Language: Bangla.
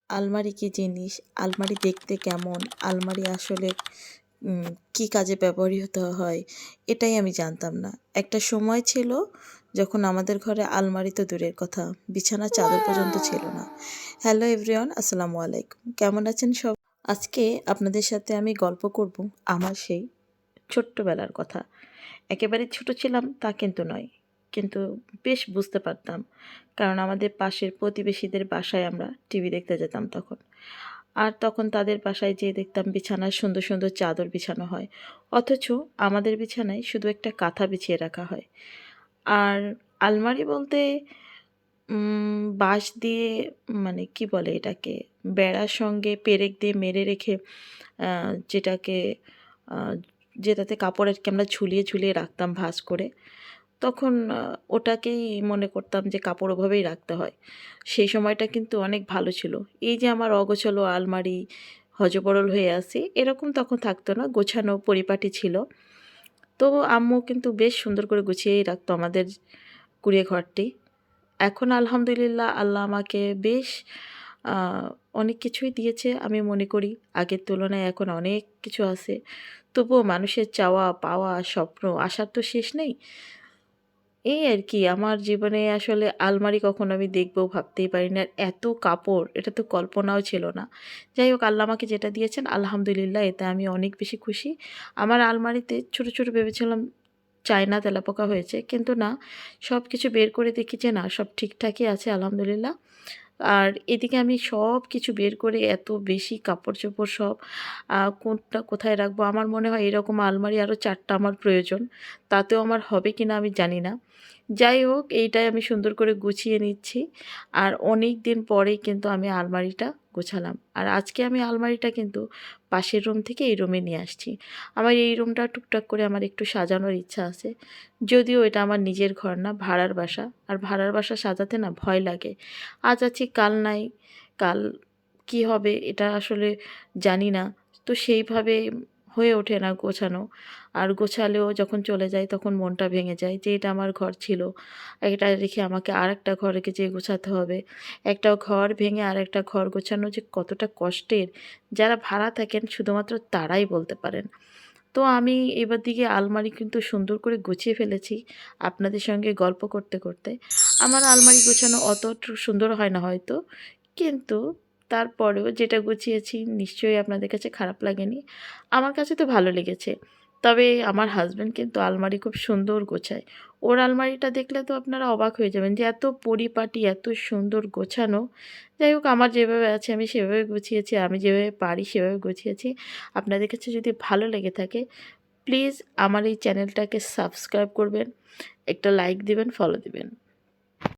আলমারি কী জিনিস, আলমারি দেখতে কেমন, আলমারি আসলে কী কাজে ব্যবহৃত হয়, এটাই আমি জানতাম না। একটা সময় ছিল যখন আমাদের ঘরে আলমারি তো দূরের কথা, বিছানার চাদর পর্যন্ত ছিল না। হ্যালো এভরিওয়ান, আসসালামু আলাইকুম। কেমন আছেন সব? আজকে আপনাদের সাথে আমি গল্প করব আমার সেই ছোট্টবেলার কথা। একেবারে ছোট ছিলাম তা কিন্তু নয়। কিন্তু বেশ বুঝতে পারতাম। কারণ আমাদের পাশের প্রতিবেশীদের বাসায় আমরা টিভি দেখতে যেতাম তখন। আর তখন তাদের বাসায় যেয়ে দেখতাম বিছানায় সুন্দর, সুন্দর চাদর বিছানো হয়। অথচ আমাদের বিছানায় শুধু একটা কাঁথা বিছিয়ে রাখা হয়। আর আলমারি বলতে বাঁশ দিয়ে মানে কি বলে এটাকে? বেড়ার সঙ্গে পেরেক দিয়ে মেরে রেখে আ যেটাকে আ যেটাতে কাপড় আরকি আমরা ঝুলিয়ে, ঝুলিয়ে রাখতাম ভাঁজ করে। তখন ওটাকেই মনে করতাম যে কাপড় ওভাবেই রাখতে হয়। সেই সময়টা কিন্তু অনেক ভালো ছিল। এই যে আমার অগোছালো আলমারি, হযবরল হয়ে আছে, এরকম তখন থাকতো না। গোছানো পরিপাটি ছিল। তো আম্মু কিন্তু বেশ সুন্দর করে গুছিয়েই রাখতো আমাদের কুঁড়ে ঘরটি। এখন আলহামদুলিল্লাহ আল্লাহ আমাকে বেশ আ অনেক কিছুই দিয়েছে আমি মনে করি। আগের তুলনায় এখন অনেক কিছু আছে। তবুও মানুষের চাওয়া, পাওয়া, স্বপ্ন, আশার তো শেষ নেই। এই আরকি আমার জীবনে আসলে আলমারি কখনো আমি দেখবো ভাবতেই পারিনি। আর এত কাপড় এটা তো কল্পনাও ছিল না। যাই হোক আল্লাহ আমাকে যেটা দিয়েছেন আলহামদুলিল্লাহ এতে আমি অনেক বেশি খুশি। আমার আলমারিতে ছোট, ছোট ভেবেছিলাম চায়না তেলাপোকা হয়েছে। কিন্তু না, সবকিছু বের করে দেখি যে না সব ঠিকঠাকই আছে আলহামদুলিল্লাহ। আর এদিকে আমি সবকিছু বের করে এত বেশি কাপড়-চোপড় সব কোনটা কোথায় রাখবো? আমার মনে হয় এরকম আলমারি আরও ৪ টা আমার প্রয়োজন। তাতেও আমার হবে কিনা আমি জানি না। যাই হোক এইটাই আমি সুন্দর করে গুছিয়ে নিচ্ছি। আর অনেকদিন পরেই কিন্তু আমি আলমারিটা গোছালাম। আর আজকে আমি আলমারিটা কিন্তু পাশের রুম থেকে এই রুমে নিয়ে আসছি। আমার এই রুমটা টুকটাক করে আমার একটু সাজানোর ইচ্ছা আছে। যদিও এটা আমার নিজের ঘর না, ভাড়ার বাসা। আর ভাড়ার বাসা সাজাতে না ভয় লাগে। আজ আছি কাল নাই, কাল কী হবে এটা আসলে জানি না। তো সেইভাবে হয়ে ওঠে না গোছানো। আর গোছালেও যখন চলে যাই তখন মনটা ভেঙে যায় যে এটা আমার ঘর ছিল। এটা রেখে আমাকে আরেকটা ঘরে যেয়ে গোছাতে হবে। একটা ঘর ভেঙে আরেকটা ঘর গোছানো যে কতটা কষ্টের, যারা ভাড়া থাকেন শুধুমাত্র তারাই বলতে পারেন। তো আমি এবার দিকে আলমারি কিন্তু সুন্দর করে গুছিয়ে ফেলেছি আপনাদের সঙ্গে গল্প করতে, করতে। আমার আলমারি গোছানো অত সুন্দর হয় না হয়তো। কিন্তু তারপরেও যেটা গুছিয়েছি নিশ্চয়ই আপনাদের কাছে খারাপ লাগেনি। আমার কাছে তো ভালো লেগেছে। তবে আমার হাসব্যান্ড কিন্তু আলমারি খুব সুন্দর গোছায়। ওর আলমারিটা দেখলে তো আপনারা অবাক হয়ে যাবেন যে এত পরিপাটি, এত সুন্দর গোছানো। যাই হোক আমার যেভাবে আছে আমি সেভাবে গুছিয়েছি। আমি যেভাবে পারি সেভাবে গুছিয়েছি। আপনাদের কাছে যদি ভালো লেগে থাকে প্লিজ আমার এই চ্যানেলটাকে সাবস্ক্রাইব করবেন, একটা লাইক দিবেন, ফলো দিবেন।